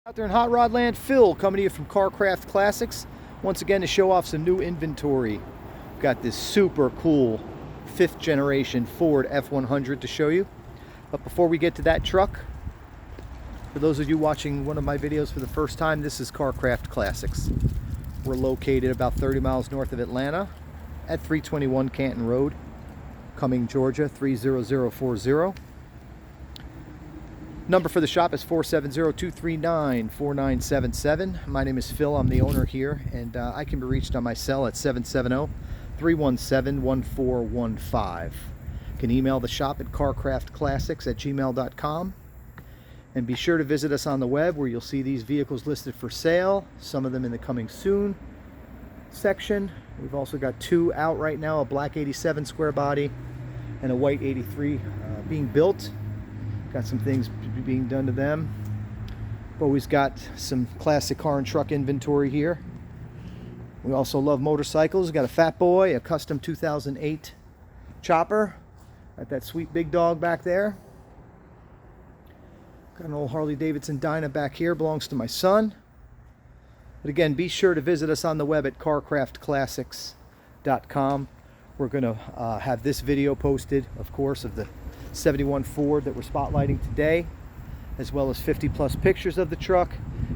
Out there in Hot Rod Land, Phil coming to you from Carcraft Classics. Once again to show off some new inventory. We've got this super cool 5th generation Ford F100 to show you. But before we get to that truck, for those of you watching one of my videos for the first time, this is Carcraft Classics. We're located about 30 miles north of Atlanta at 321 Canton Road, Cumming, Georgia 30040. Number for the shop is 470-239-4977. My name is Phil. I'm the owner here, and I can be reached on my cell at 770-317-1415. You can email the shop at carcraftclassics@gmail.com. And be sure to visit us on the web, where you'll see these vehicles listed for sale, some of them in the coming soon section. We've also got two out right now, a black 87 square body and a white 83 being built. Got some things being done to them. Always got some classic car and truck inventory here. We also love motorcycles. Got a Fat Boy, a custom 2008 chopper. Got that sweet big dog back there. Got an old Harley Davidson Dyna back here, belongs to my son. But again, be sure to visit us on the web at carcraftclassics.com. We're going to have this video posted, of course, of the 71 Ford that we're spotlighting today, as well as 50 plus pictures of the truck,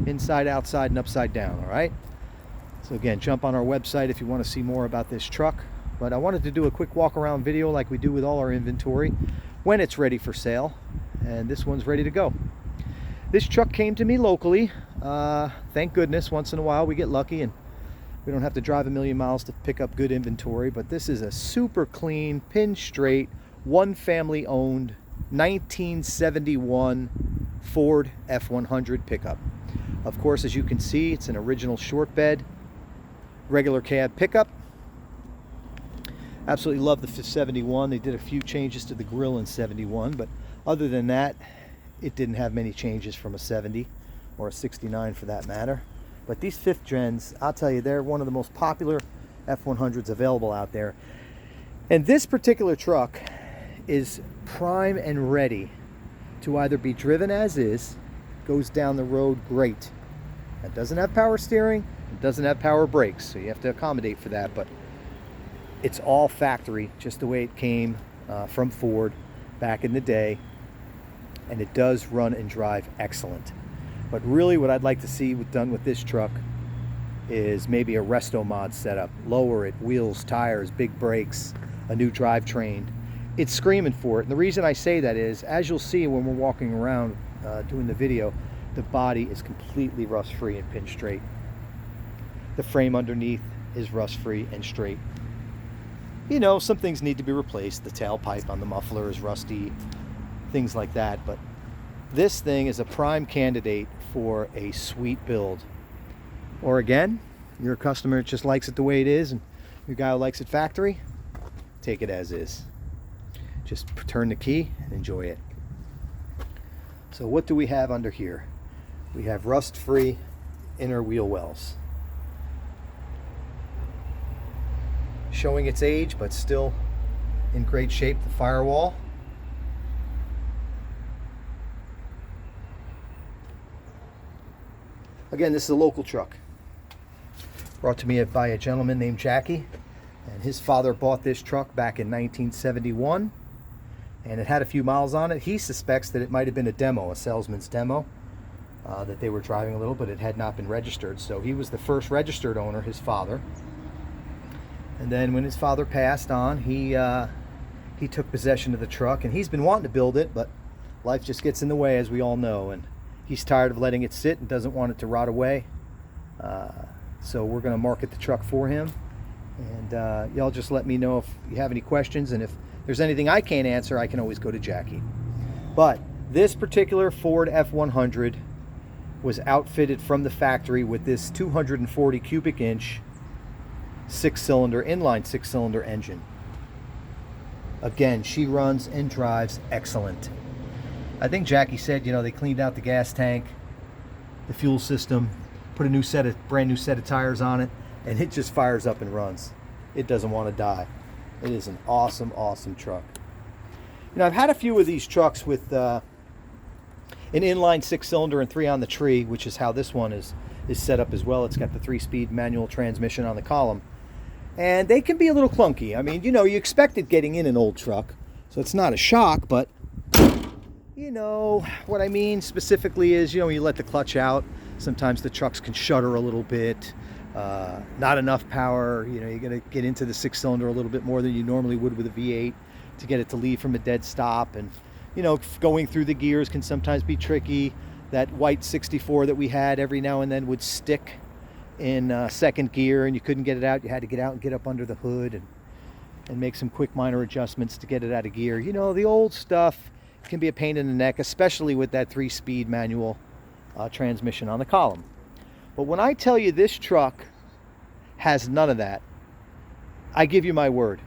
inside, outside, and upside down. All right, so again, jump on our website if you want to see more about this truck. But I wanted to do a quick walk around video like we do with all our inventory when it's ready for sale, and this one's ready to go. This truck came to me locally. Thank goodness, once in a while we get lucky and we don't have to drive a million miles to pick up good inventory. But this is a super clean, pin straight, one family owned 1971 Ford F100 pickup. Of course, as you can see, it's an original short bed, regular cab pickup. Absolutely love the 71. They did a few changes to the grille in 71, but other than that, it didn't have many changes from a 70 or a 69 for that matter. But these 5th gens, I'll tell you, they're one of the most popular F100s available out there. And this particular truck is prime and ready to either be driven as is, goes down the road great. It doesn't have power steering, it doesn't have power brakes, so you have to accommodate for that, but it's all factory, just the way it came from Ford back in the day, and it does run and drive excellent. But really what I'd like to see done with this truck is maybe a resto mod setup. Lower it, wheels, tires, big brakes, a new drivetrain. It's screaming for it. And the reason I say that is, as you'll see when we're walking around doing the video, the body is completely rust-free and pin straight. The frame underneath is rust-free and straight. You know, some things need to be replaced. The tailpipe on the muffler is rusty, things like that. But this thing is a prime candidate for a sweet build. Or again, you're a customer that just likes it the way it is, and your guy who likes it factory, take it as is. Just turn the key and enjoy it. So what do we have under here? We have rust-free inner wheel wells. Showing its age, but still in great shape, the firewall. Again, this is a local truck. Brought to me by a gentleman named Jackie. And his father bought this truck back in 1971. And it had a few miles on it. He suspects that it might have been a demo, a salesman's demo, that they were driving a little, but it had not been registered. So he was the first registered owner, his father. And then when his father passed on, he took possession of the truck, and he's been wanting to build it, but life just gets in the way, as we all know, and he's tired of letting it sit and doesn't want it to rot away. So we're going to market the truck for him, and y'all just let me know if you have any questions, and if there's anything I can't answer, I can always go to Jackie. But this particular Ford F100 was outfitted from the factory with this 240 cubic inch 6-cylinder, inline 6-cylinder engine. Again, she runs and drives excellent. I think Jackie said, you know, they cleaned out the gas tank, the fuel system, put a brand new set of tires on it, and it just fires up and runs. It doesn't want to die. It is an awesome, awesome truck. You know, I've had a few of these trucks with an inline 6-cylinder and 3 on the tree, which is how this one is set up as well. It's got the 3-speed manual transmission on the column. And they can be a little clunky. I mean, you know, you expect it getting in an old truck, so it's not a shock, but you know, what I mean specifically is, you know, you let the clutch out. Sometimes the trucks can shudder a little bit. Not enough power. You know, you're going to get into the 6-cylinder a little bit more than you normally would with a V8 to get it to leave from a dead stop. And, you know, going through the gears can sometimes be tricky. That white 64 that we had every now and then would stick in second gear, and you couldn't get it out. You had to get out and get up under the hood and make some quick minor adjustments to get it out of gear. You know, the old stuff can be a pain in the neck, especially with that 3-speed manual transmission on the column. But when I tell you this truck has none of that, I give you my word.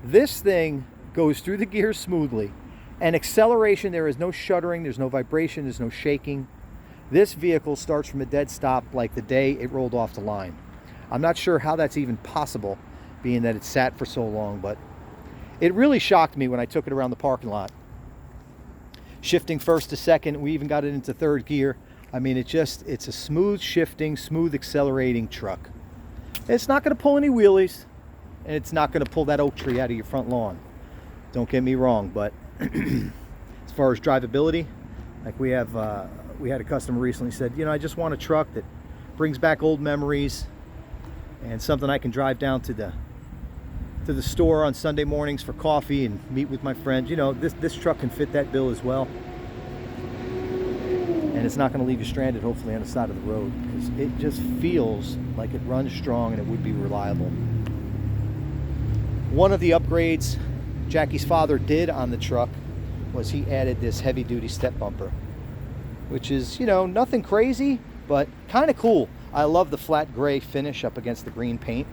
This thing goes through the gears smoothly, and acceleration, there is no shuddering, there's no vibration, there's no shaking. This vehicle starts from a dead stop like the day it rolled off the line. I'm not sure how that's even possible, being that it sat for so long, but it really shocked me when I took it around the parking lot. Shifting first to second, we even got it into third gear. I mean, it's a smooth shifting, smooth accelerating truck. It's not going to pull any wheelies, and it's not going to pull that oak tree out of your front lawn. Don't get me wrong, but as far as drivability, like we had a customer recently said, you know, I just want a truck that brings back old memories and something I can drive down to the store on Sunday mornings for coffee and meet with my friends. You know, this truck can fit that bill as well. And it's not going to leave you stranded, hopefully, on the side of the road, because it just feels like it runs strong and it would be reliable. One of the upgrades Jackie's father did on the truck was he added this heavy-duty step bumper, which is, you know, nothing crazy, but kind of cool. I love the flat gray finish up against the green paint.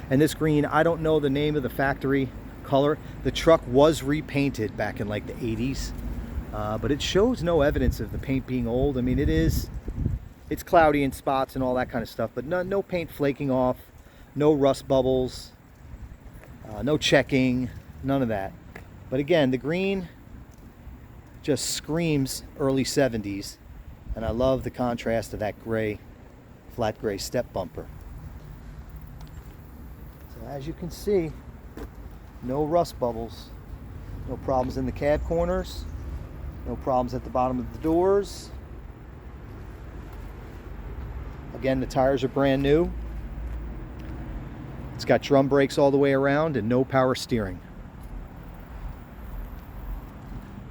And this green, I don't know the name of the factory color. The truck was repainted back in like the 80s. But it shows no evidence of the paint being old. I mean, it's cloudy in spots and all that kind of stuff, but no paint flaking off, no rust bubbles, no checking, none of that. But again, the green just screams early 70s, and I love the contrast of that gray, flat gray step bumper. So as you can see, no rust bubbles, no problems in the cab corners. No problems at the bottom of the doors. Again, the tires are brand new. It's got drum brakes all the way around and no power steering.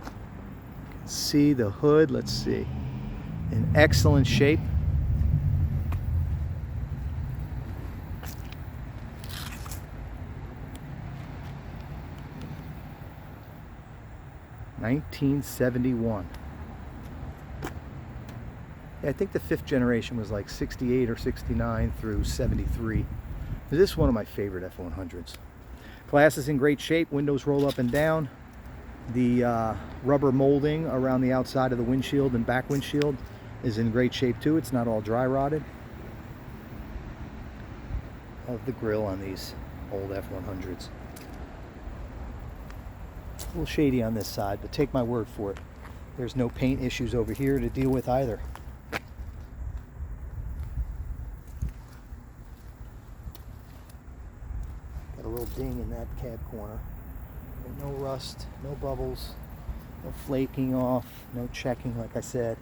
You can see the hood, let's see, in excellent shape. (1971). Yeah, I think the 5th generation was like 68 or 69 through 73. This is one of my favorite F100s. Glass is in great shape. Windows roll up and down. The rubber molding around the outside of the windshield and back windshield is in great shape too. It's not all dry rotted. Love the grill on these old F100s. A little shady on this side, but take my word for it. There's no paint issues over here to deal with either. Got a little ding in that cab corner. But no rust, no bubbles, no flaking off, no checking, like I said.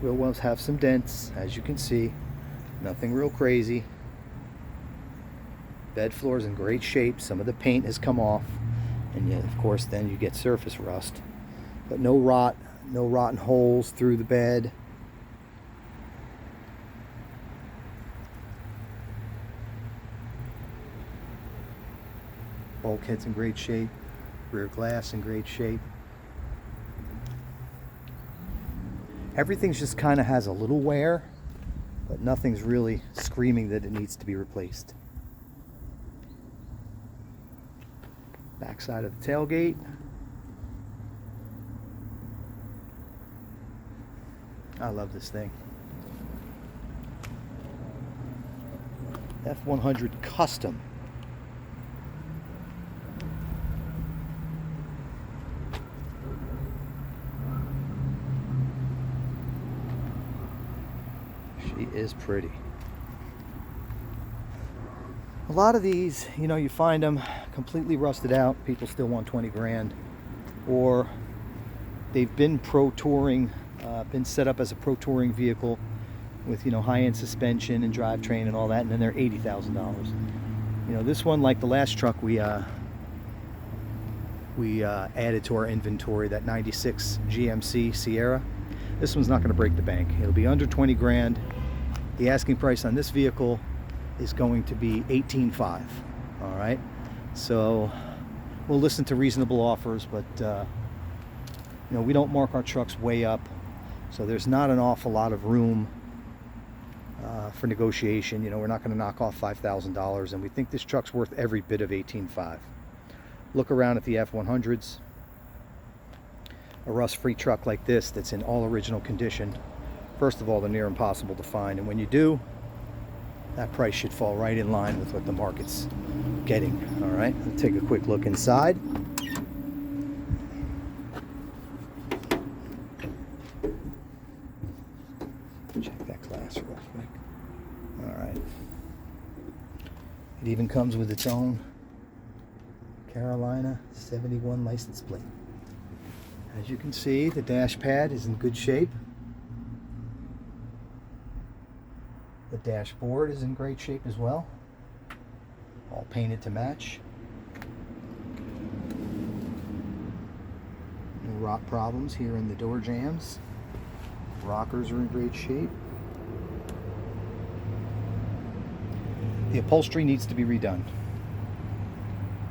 Wheel wells have some dents, as you can see. Nothing real crazy. Bed floor is in great shape. Some of the paint has come off, and yet, of course, then you get surface rust. But no rot, no rotten holes through the bed. Bulkhead's in great shape. Rear glass in great shape. Everything's just kind of has a little wear, but nothing's really screaming that it needs to be replaced. Backside of the tailgate. I love this thing. F100 Custom. She is pretty. A lot of these, you know, you find them completely rusted out. People still want 20 grand. Or they've been pro touring, been set up as a pro touring vehicle with, you know, high-end suspension and drivetrain and all that, and then they're $80,000. You know, this one, like the last truck we added to our inventory, that 96 GMC Sierra, this one's not going to break the bank. It'll be under 20 grand. The asking price on this vehicle is going to be $18,500. All right, so we'll listen to reasonable offers, but you know, we don't mark our trucks way up, so there's not an awful lot of room for negotiation. You know, we're not going to knock off $5,000, and we think this truck's worth every bit of $18,500. Look around at the F100s. A rust-free truck like this that's in all original condition, first of all, they're near impossible to find, and when you do, that price should fall right in line with what the market's getting. All right, let's take a quick look inside. Check that glass real quick. All right. It even comes with its own Carolina 71 license plate. As you can see, the dash pad is in good shape. The dashboard is in great shape as well. All painted to match. No rot problems here in the door jambs. Rockers are in great shape. The upholstery needs to be redone.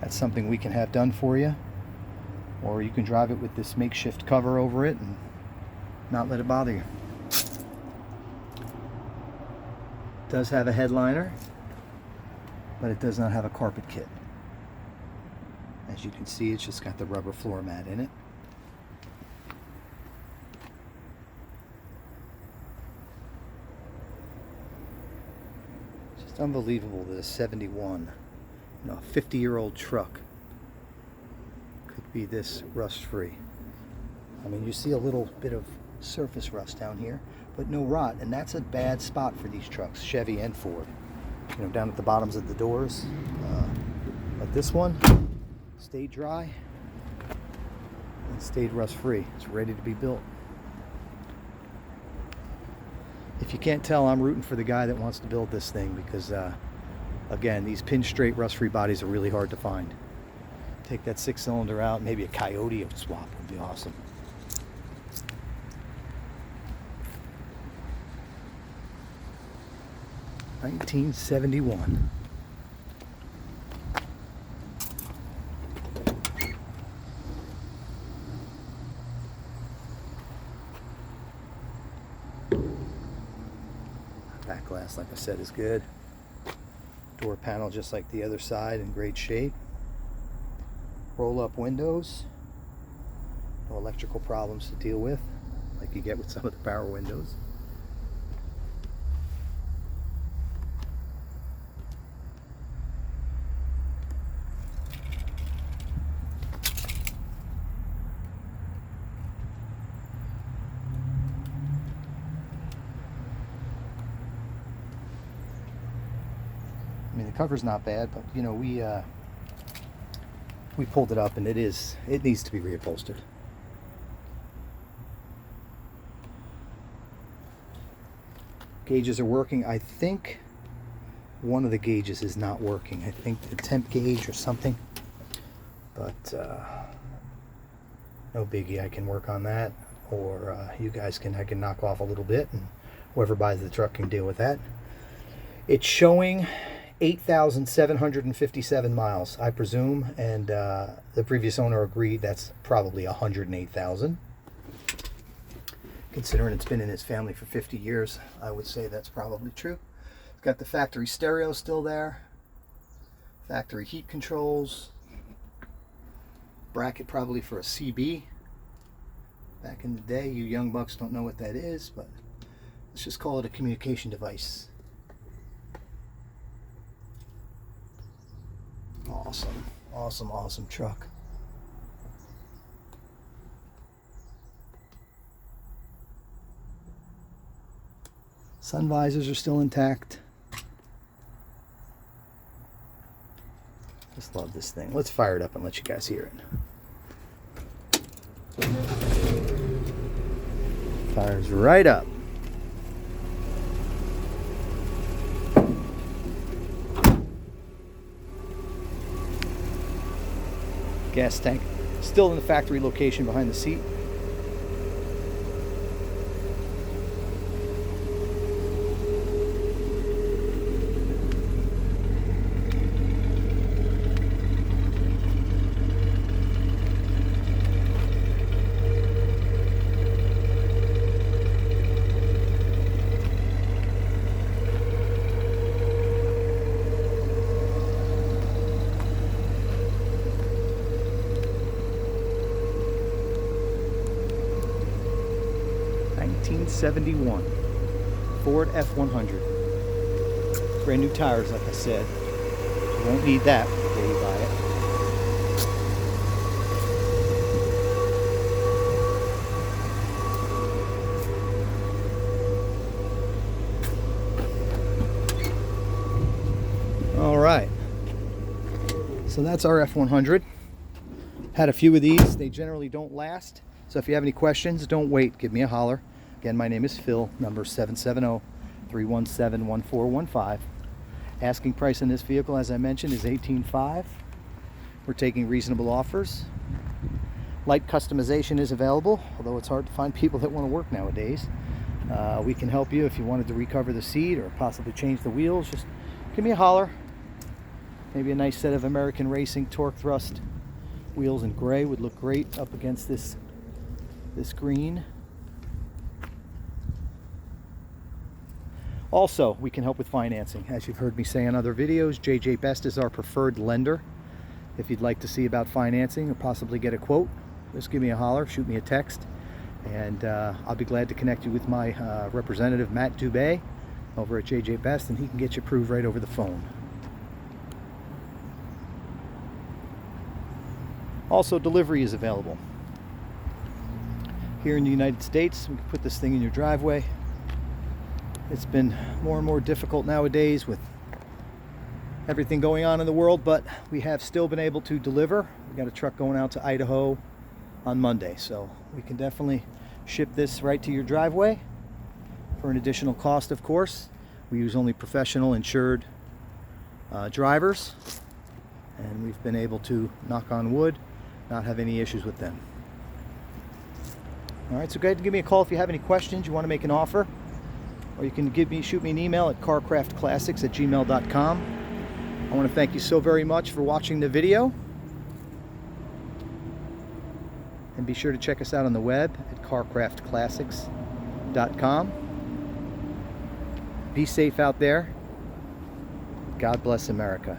That's something we can have done for you. Or you can drive it with this makeshift cover over it and not let it bother you. It does have a headliner, but it does not have a carpet kit. As you can see, it's just got the rubber floor mat in it. It's just unbelievable that a 71, you know, a 50-year-old truck could be this rust-free. I mean, you see a little bit of surface rust down here, but no rot, and that's a bad spot for these trucks, Chevy and Ford. You know, down at the bottoms of the doors. But this one stayed dry and stayed rust-free. It's ready to be built. If you can't tell, I'm rooting for the guy that wants to build this thing because, again, these pin-straight rust-free bodies are really hard to find. Take that 6-cylinder out, maybe a Coyote swap would be awesome. $1971. Back glass, like I said, is good. Door panel just like the other side, in great shape. Roll up windows. No electrical problems to deal with like you get with some of the power windows. I mean, the cover's not bad, but you know, we pulled it up and it needs to be reupholstered. Gauges are working. I think one of the gauges is not working. I think the temp gauge or something, but no biggie. I can work on that, or you guys can. I can knock off a little bit, and whoever buys the truck can deal with that. It's showing 8,757 miles, I presume, and the previous owner agreed that's probably 108,000. Considering it's been in his family for 50 years, I would say that's probably true. It's got the factory stereo still there, factory heat controls, bracket probably for a CB. Back in the day, you young bucks don't know what that is, but let's just call it a communication device. awesome. Awesome, awesome truck. Sun visors are still intact. Just love this thing. Let's fire it up and let you guys hear it. Fires right up. Gas tank still in the factory location behind the seat. '71 Ford F100. Brand new tires, like I said. You won't need that the day you buy it. All right. So that's our F100. Had a few of these. They generally don't last. So if you have any questions, don't wait. Give me a holler. Again, my name is Phil, number 770-317-1415. Asking price on this vehicle, as I mentioned, is $18,500. We're taking reasonable offers. Light customization is available, although it's hard to find people that want to work nowadays. We can help you if you wanted to recover the seat or possibly change the wheels. Just give me a holler. Maybe a nice set of American Racing torque thrust wheels in gray would look great up against this green. Also, we can help with financing. As you've heard me say in other videos, JJ Best is our preferred lender. If you'd like to see about financing or possibly get a quote, just give me a holler, shoot me a text, and I'll be glad to connect you with my representative, Matt Dubé, over at JJ Best, and he can get you approved right over the phone. Also, delivery is available. Here in the United States, we can put this thing in your driveway. It's been more and more difficult nowadays with everything going on in the world, but we have still been able to deliver. We got a truck going out to Idaho on Monday, so we can definitely ship this right to your driveway for an additional cost, of course. We use only professional insured drivers, and we've been able to, knock on wood, not have any issues with them. All right, so go ahead and give me a call if you have any questions, you want to make an offer. Or you can shoot me an email at carcraftclassics@gmail.com. I want to thank you so very much for watching the video. And be sure to check us out on the web at carcraftclassics.com. Be safe out there. God bless America.